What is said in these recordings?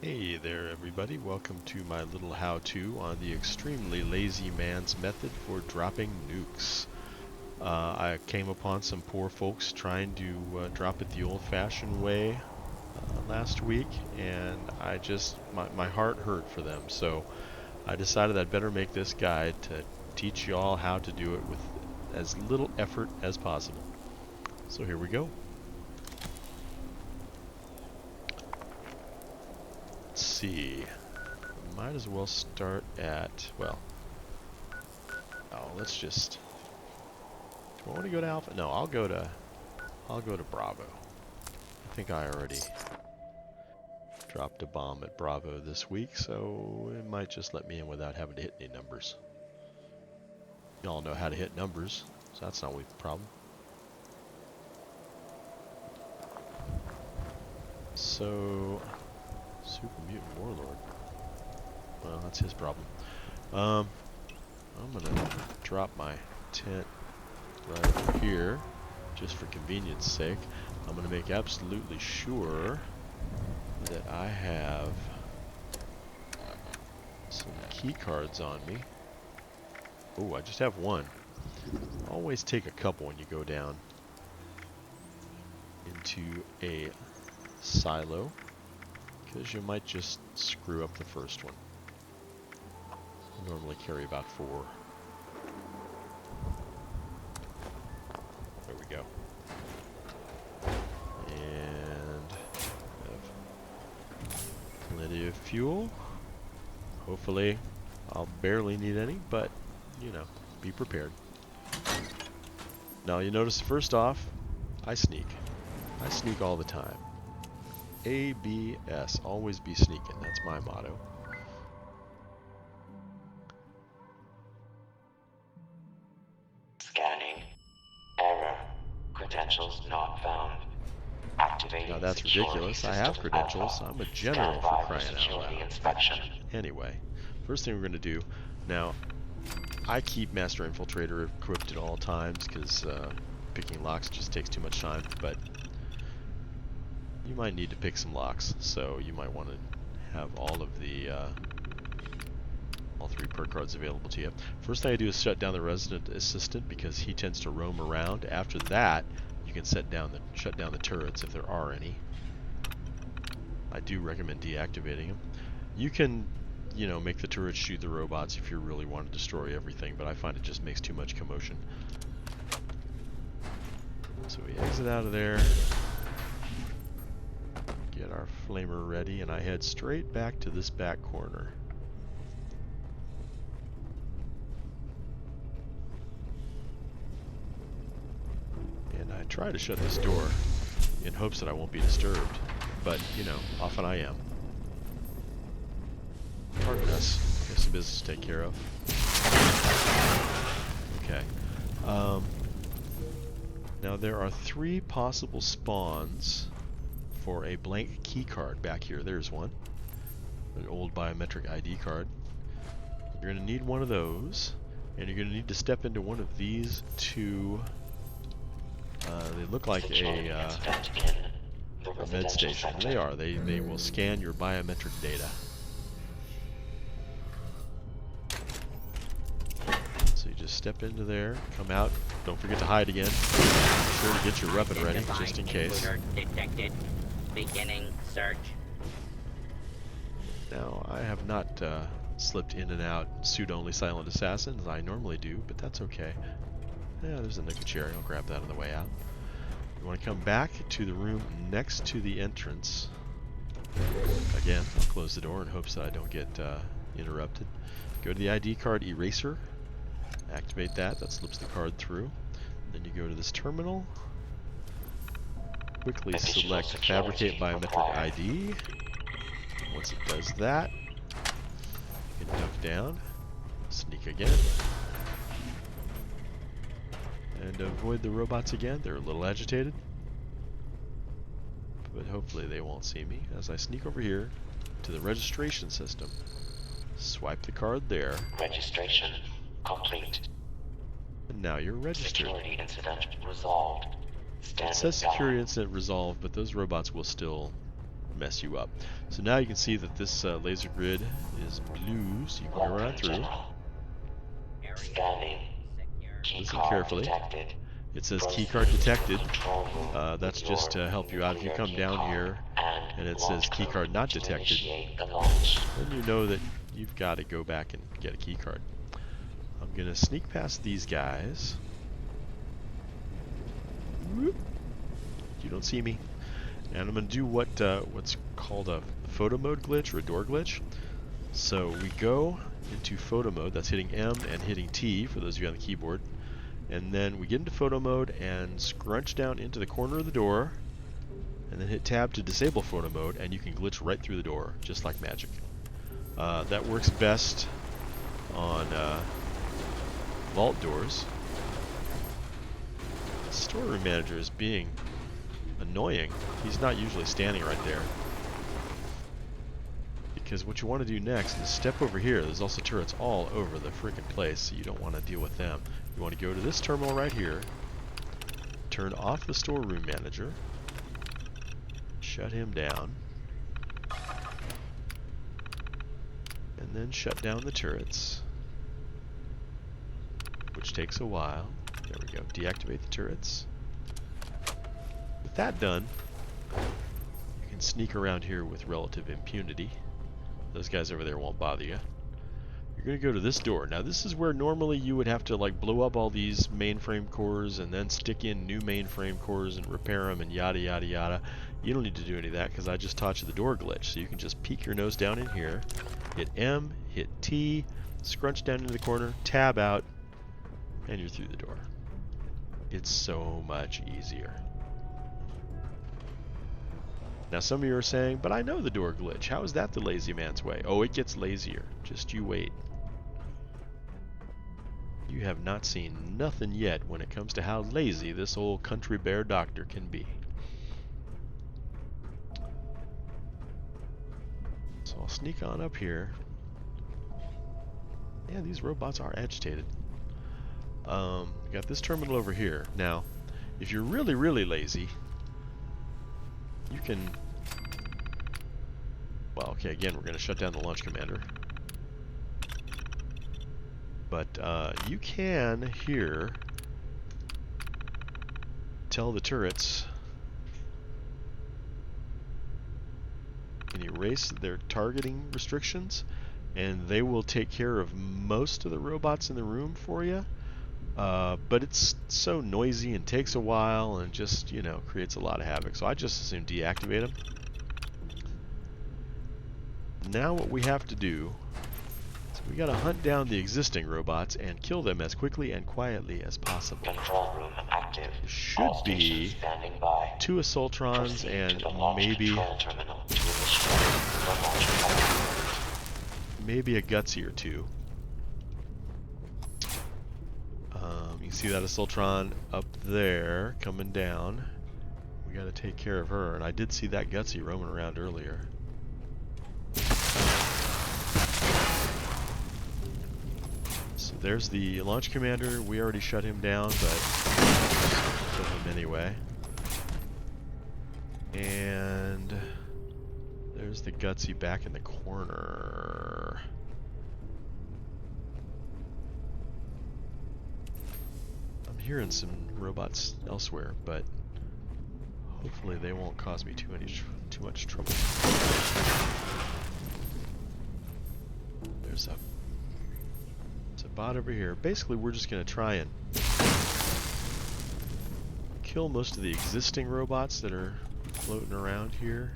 Hey there everybody, welcome to my little how-to on the extremely lazy man's method for dropping nukes. I came upon some poor folks trying to drop it the old-fashioned way last week, and my heart hurt for them, so I decided I'd better make this guide to teach you all how to do it with as little effort as possible. So here we go. Let's see. Might as well start at, well, let's just, do I want to go to Alpha? No, I'll go to Bravo. I think I already dropped a bomb at Bravo this week, so it might just let me in without having to hit any numbers. Y'all know how to hit numbers, so that's not a problem. So, Super Mutant Warlord. Well, that's his problem. I'm gonna drop my tent right over here, just for convenience sake. I'm gonna make absolutely sure that I have some key cards on me. Oh, I just have one. Always take a couple when you go down into a silo, because you might just screw up the first one. I normally carry about 4. There we go. And have plenty of fuel. Hopefully I'll barely need any, but you know, be prepared. Now you notice first off, I sneak. I sneak all the time. ABS, always be sneaking, that's my motto. Scanning. Error. Credentials not found. Activating. Now that's ridiculous. I have credentials. I'm a general for crying out loud. Inspection. Anyway, first thing we're going to do, now I keep Master Infiltrator equipped at all times because picking locks just takes too much time, but you might need to pick some locks, so you might want to have all of the all 3 perk cards available to you. First thing I do is shut down the resident assistant because he tends to roam around. After that, you can shut down the turrets if there are any. I do recommend deactivating them. You can, you know, make the turrets shoot the robots if you really want to destroy everything, but I find it just makes too much commotion. So we exit out of there, get our flamer ready, and I head straight back to this back corner. And I try to shut this door in hopes that I won't be disturbed, but, you know, often I am. Pardon us. We have some business to take care of. Okay. Now there are 3 possible spawns for a blank key card back here. There's one. An old biometric ID card. You're going to need one of those, and you're going to need to step into one of these 2. They look like a med station. They are. They will scan your biometric data. So you just step into there, come out. Don't forget to hide again. Be sure to get your weapon ready, just in case. Detected. Beginning search. Now, I have not slipped in and out suit-only silent assassin as I normally do, but that's okay. Yeah, there's a nickel cherry. I'll grab that on the way out. You want to come back to the room next to the entrance. Again, I'll close the door in hopes that I don't get interrupted. Go to the ID card eraser. Activate that. That slips the card through. Then you go to this terminal. Quickly select Fabricate Biometric ID. Once it does that, you can duck down, sneak again, and avoid the robots again. They're a little agitated, but hopefully they won't see me as I sneak over here to the registration system. Swipe the card there. Registration complete. And now you're registered. Security incident resolved. It says security incident resolved, but those robots will still mess you up. So now you can see that this laser grid is blue, so you can go right through. Scanning. Listen Keycard carefully. detected. It says Proceed keycard to detected. control room That's with just your to help you out. If you come down keycard here and it says launch keycard code not to detected, initiate the launch. then you know that you've got to go back and get a keycard. I'm going to sneak past these guys. Whoop. You don't see me. And I'm going to do what's called a photo mode glitch or a door glitch. So we go into photo mode. That's hitting M and hitting T for those of you on the keyboard. And then we get into photo mode and scrunch down into the corner of the door. And then hit tab to disable photo mode, and you can glitch right through the door, just like magic. That works best on vault doors. The storeroom manager is being annoying. He's not usually standing right there. Because what you want to do next is step over here. There's also turrets all over the freaking place, so you don't want to deal with them. You want to go to this terminal right here, turn off the storeroom manager, shut him down, and then shut down the turrets, which takes a while. There we go. Deactivate the turrets. With that done, you can sneak around here with relative impunity. Those guys over there won't bother you. You're going to go to this door. Now this is where normally you would have to like blow up all these mainframe cores and then stick in new mainframe cores and repair them and yada yada yada. You don't need to do any of that because I just taught you the door glitch. So you can just peek your nose down in here, hit M, hit T, scrunch down into the corner, tab out, and you're through the door. It's so much easier. Now some of you are saying, but I know the door glitch. How is that the lazy man's way? Oh, it gets lazier. Just you wait. You have not seen nothing yet when it comes to how lazy this old country bear doctor can be. So I'll sneak on up here. Yeah, these robots are agitated. Got this terminal over here. Now, if you're really, really lazy, you can... Well, okay, again, we're going to shut down the launch commander. But you can here tell the turrets and erase their targeting restrictions, and they will take care of most of the robots in the room for you. But it's so noisy and takes a while and just, you know, creates a lot of havoc. So I just as soon deactivate them. Now what we have to do is we got to hunt down the existing robots and kill them as quickly and quietly as possible. Control room active. There should All be stations standing by. 2 Assaultrons Proceed and to the launch maybe control terminal to initiate the launch plan. maybe a Gutsy or 2. You can see that Assaultron up there coming down. We got to take care of her, and I did see that Gutsy roaming around earlier. So there's the launch commander. We already shut him down, but kill him anyway. And there's the Gutsy back in the corner. I'm hearing some robots elsewhere, but hopefully they won't cause me too much trouble. There's a bot over here. Basically, we're just going to try and kill most of the existing robots that are floating around here.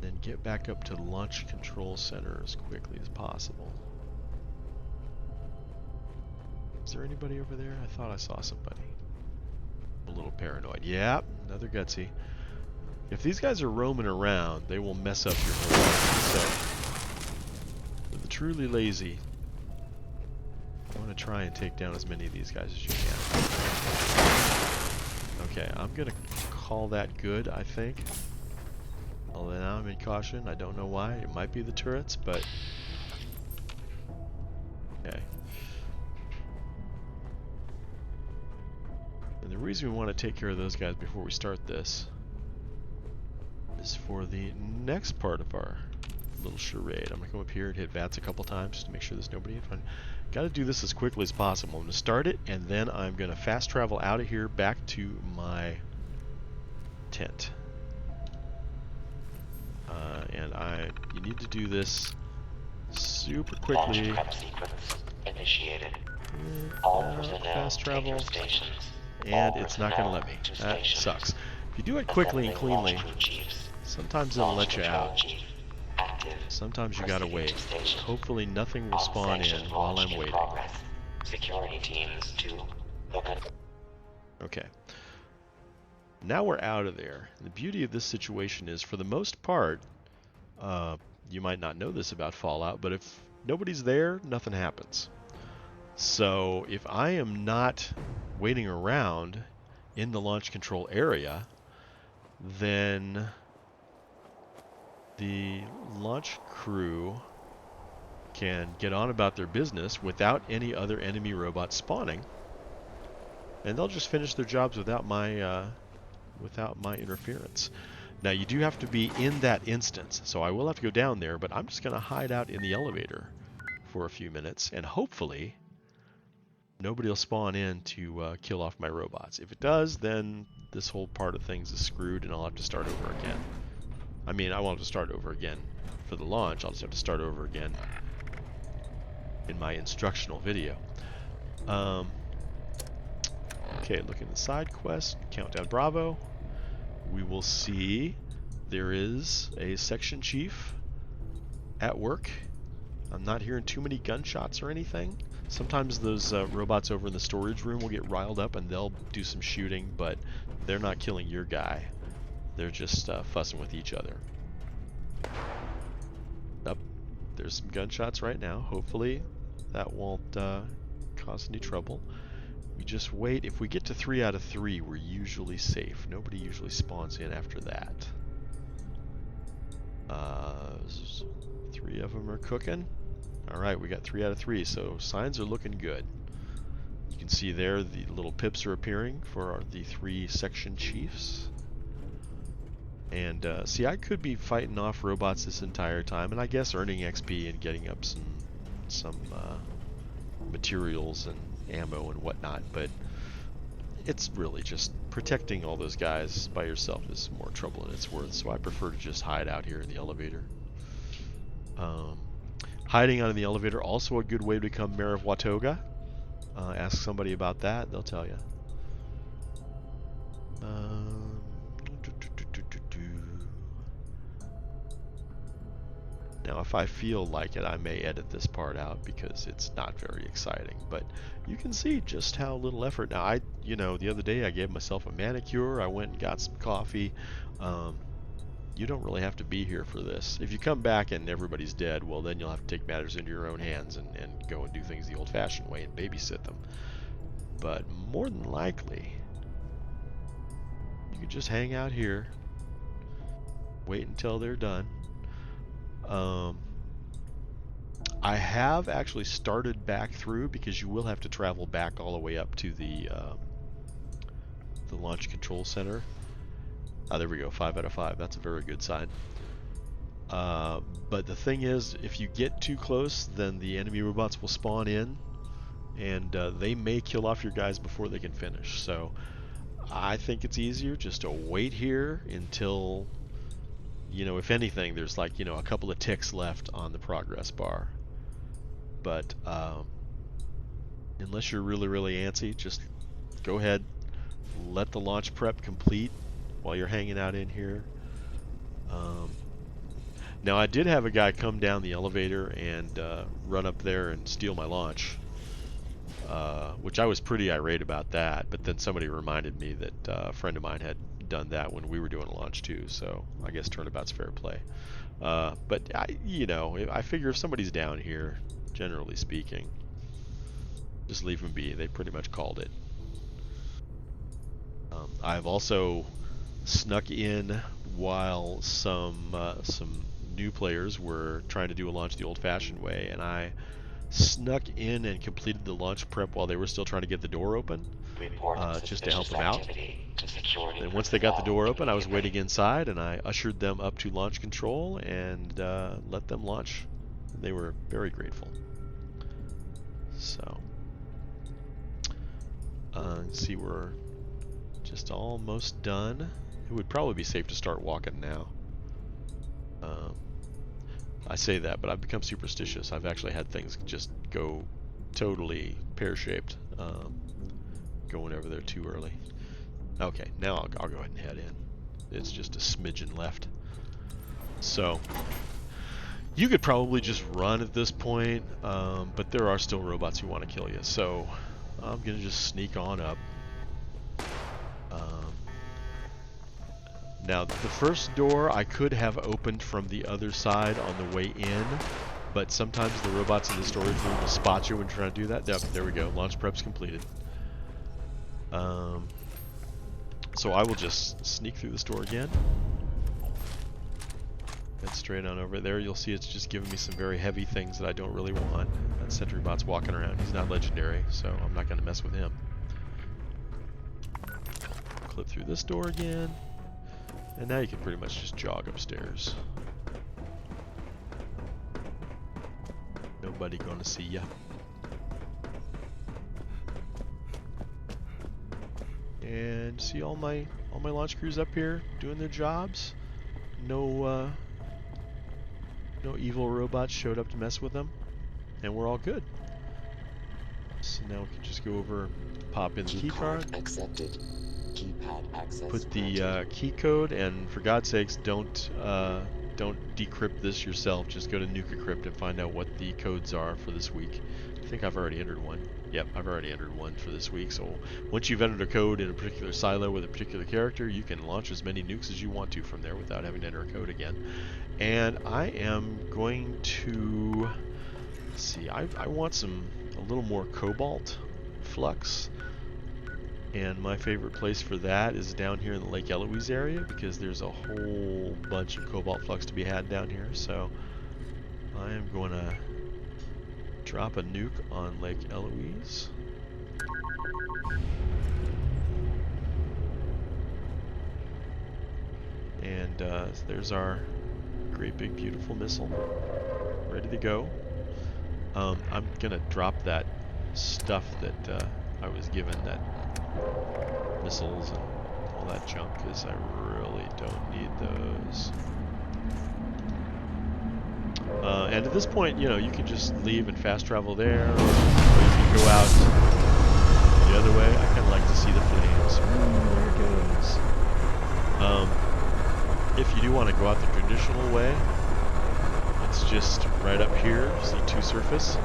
Then get back up to the launch control center as quickly as possible. Is there anybody over there? I thought I saw somebody. I'm a little paranoid. Yeah, another Gutsy. If these guys are roaming around, they will mess up your whole life. So, for the truly lazy, I want to try and take down as many of these guys as you can. Okay, I'm going to call that good, I think. Although now I'm in caution. I don't know why. It might be the turrets, but... Okay. And the reason we want to take care of those guys before we start this is for the next part of our little charade. I'm going to come up here and hit VATS a couple times just to make sure there's nobody in front. Got to do this as quickly as possible. I'm going to start it, and then I'm going to fast travel out of here back to my tent. You need to do this super quickly. Launch prep sequence initiated. All personnel fast take your travel. stations. And All it's not going to let me. That sucks. If you do it quickly and Assembling launch cleanly, crew chiefs. sometimes it'll Launch let you control out. chief active. Sometimes you gotta Proceeding wait. to station. Hopefully nothing will spawn in Unsanctioned while launch I'm in waiting. progress. Security teams to look at. Okay. Now we're out of there. The beauty of this situation is, for the most part, you might not know this about Fallout, but if nobody's there, nothing happens. So if I am not waiting around in the launch control area, then the launch crew can get on about their business without any other enemy robots spawning, and they'll just finish their jobs without my interference. Now you do have to be in that instance, so I will have to go down there, but I'm just going to hide out in the elevator for a few minutes, and hopefully nobody will spawn in to kill off my robots. If it does, then this whole part of things is screwed, and I'll have to start over again. I mean, I won't have to start over again for the launch. I'll just have to start over again in my instructional video. Okay, looking at the side quest, Countdown Bravo. We will see there is a section chief at work. I'm not hearing too many gunshots or anything. Sometimes those robots over in the storage room will get riled up and they'll do some shooting, but they're not killing your guy. They're just fussing with each other. Up, there's some gunshots right now. Hopefully that won't cause any trouble. We just wait. If we get to 3 out of 3, we're usually safe. Nobody usually spawns in after that. 3 of them are cooking. Alright, we got 3 out of 3, so signs are looking good. You can see there the little pips are appearing for the 3 section chiefs. And see, I could be fighting off robots this entire time, and I guess earning XP and getting up some materials and ammo and whatnot, but it's really just protecting all those guys by yourself is more trouble than it's worth, so I prefer to just hide out here in the elevator. Hiding out in the elevator, also a good way to become Mayor of Watoga. Ask somebody about that, they'll tell you. Now, if I feel like it, I may edit this part out because it's not very exciting. But you can see just how little effort. Now, the other day I gave myself a manicure. I went and got some coffee. You don't really have to be here for this. If you come back and everybody's dead, well, then you'll have to take matters into your own hands and go and do things the old-fashioned way and babysit them. But more than likely, you can just hang out here, wait until they're done. I have actually started back through because you will have to travel back all the way up to the launch control center. There we go, 5 out of 5. That's a very good sign. But the thing is, if you get too close, then the enemy robots will spawn in, and they may kill off your guys before they can finish. So I think it's easier just to wait here until, if anything, there's like, a couple of ticks left on the progress bar. But unless you're really, really antsy, just go ahead, let the launch prep complete while you're hanging out in here. Now, I did have a guy come down the elevator and run up there and steal my launch, which I was pretty irate about that, but then somebody reminded me that a friend of mine had done that when we were doing a launch too, so I guess turnabout's fair play. But I figure if somebody's down here, generally speaking, just leave them be. They pretty much called it. I've also snuck in while some new players were trying to do a launch the old-fashioned way, and I snuck in and completed the launch prep while they were still trying to get the door open, Report just to help suspicious them out. activity to security And once they got the door personnel open, I was immediately. waiting inside, and I ushered them up to launch control and let them launch. They were very grateful. So, see, we're just almost done. It would probably be safe to start walking now. I say that, but I've become superstitious. I've actually had things just go totally pear-shaped going over there too early. Okay, now I'll go ahead and head in. It's just a smidgen left. So, you could probably just run at this point, but there are still robots who want to kill you. So, I'm going to just sneak on up. Now, the first door I could have opened from the other side on the way in, but sometimes the robots in the storage room will spot you when you're trying to do that. Yep, there we go. Launch prep's completed. So I will just sneak through this door again. Head straight on over there. You'll see it's just giving me some very heavy things that I don't really want. That sentry bot's walking around. He's not legendary, so I'm not going to mess with him. Clip through this door again. And now you can pretty much just jog upstairs. Nobody gonna see ya. And see all my launch crews up here doing their jobs. No no evil robots showed up to mess with them, and we're all good. So now we can just go over, pop in the key card, Accepted. Keypad access put the granted. key code, and for God's sakes, don't decrypt this yourself. Just go to Nukes and find out what the codes are for this week. I think I've already entered one. Yep, I've already entered one for this week. So once you've entered a code in a particular silo with a particular character, you can launch as many nukes as you want to from there without having to enter a code again. And I am going to see. I want a little more cobalt flux. And my favorite place for that is down here in the Lake Eloise area, because there's a whole bunch of cobalt flux to be had down here. So I am going to drop a nuke on Lake Eloise. And there's our great big beautiful missile ready to go. I'm going to drop that stuff that I was given, that missiles and all that junk, because I really don't need those. And at this point, you know, you can just leave and fast travel there, or you can go out the other way. I kind of like to see the flames. Ooh, there it goes. If you do want to go out the traditional way, it's just right up here. See to surface.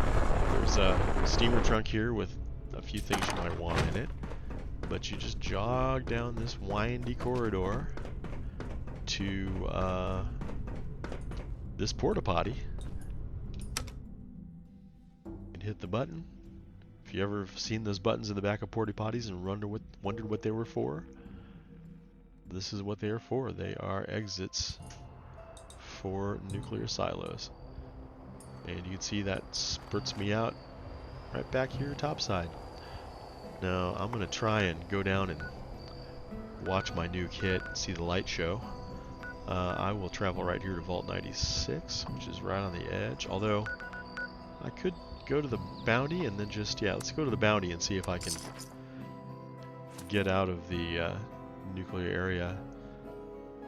There's a steamer trunk here with a few things you might want in it. But you just jog down this windy corridor to this porta potty and hit the button. If you ever seen those buttons in the back of porta potties and wondered what they were for, this is what they are for. They are exits for nuclear silos. And you can see that spurts me out right back here topside. Now I'm going to try and go down and watch my nuke hit, see the light show. I will travel right here to Vault 96, which is right on the edge. Although, I could go to the bounty and then just, yeah, let's go to the bounty and see if I can get out of the nuclear area.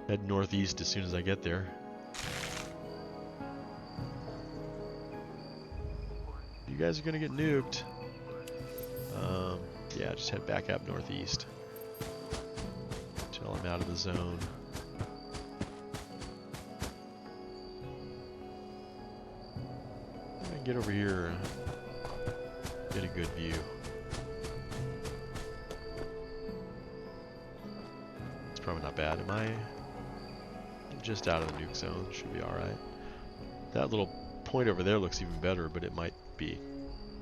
Head northeast as soon as I get there. You guys are going to get nuked. Yeah, just head back up northeast until I'm out of the zone. I'm gonna get over here and get a good view. It's probably not bad. I'm just out of the nuke zone. Should be alright. That little point over there looks even better, but it might be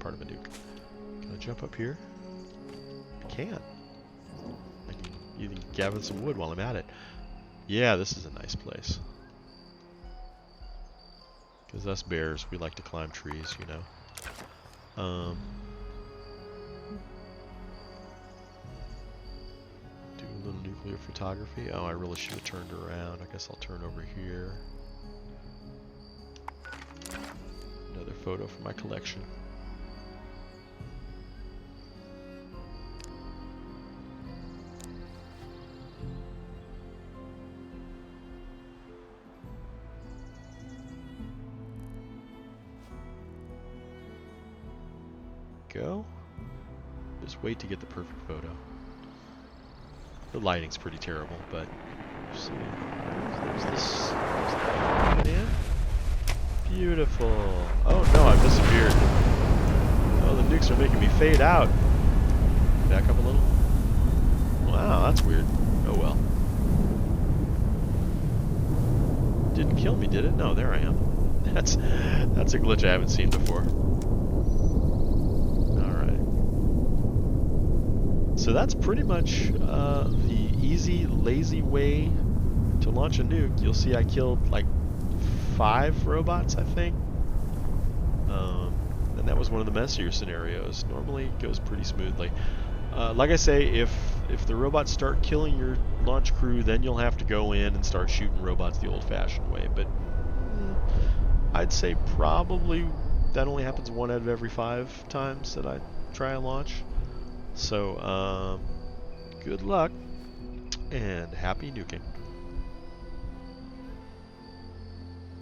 part of a nuke. Can I jump up here? I can. I can even gather some wood while I'm at it. Yeah, this is a nice place. Because us bears, we like to climb trees, you know. Do a little nuclear photography. Oh, I really should have turned around. I guess I'll turn over here. Another photo for my collection. Go. Just wait to get the perfect photo. The lighting's pretty terrible, but see, there's this. Man. Beautiful. Oh no, I disappeared. Oh, the nukes are making me fade out. Back up a little. Wow, that's weird. Oh well. Didn't kill me, did it? No, there I am. That's a glitch I haven't seen before. So that's pretty much the easy, lazy way to launch a nuke. You'll see I killed like 5 robots, I think. And that was one of the messier scenarios. Normally it goes pretty smoothly. Like I say, if the robots start killing your launch crew, then you'll have to go in and start shooting robots the old-fashioned way. But I'd say probably that only happens 1 out of every 5 times that I try a launch. So, good luck, and happy nuking.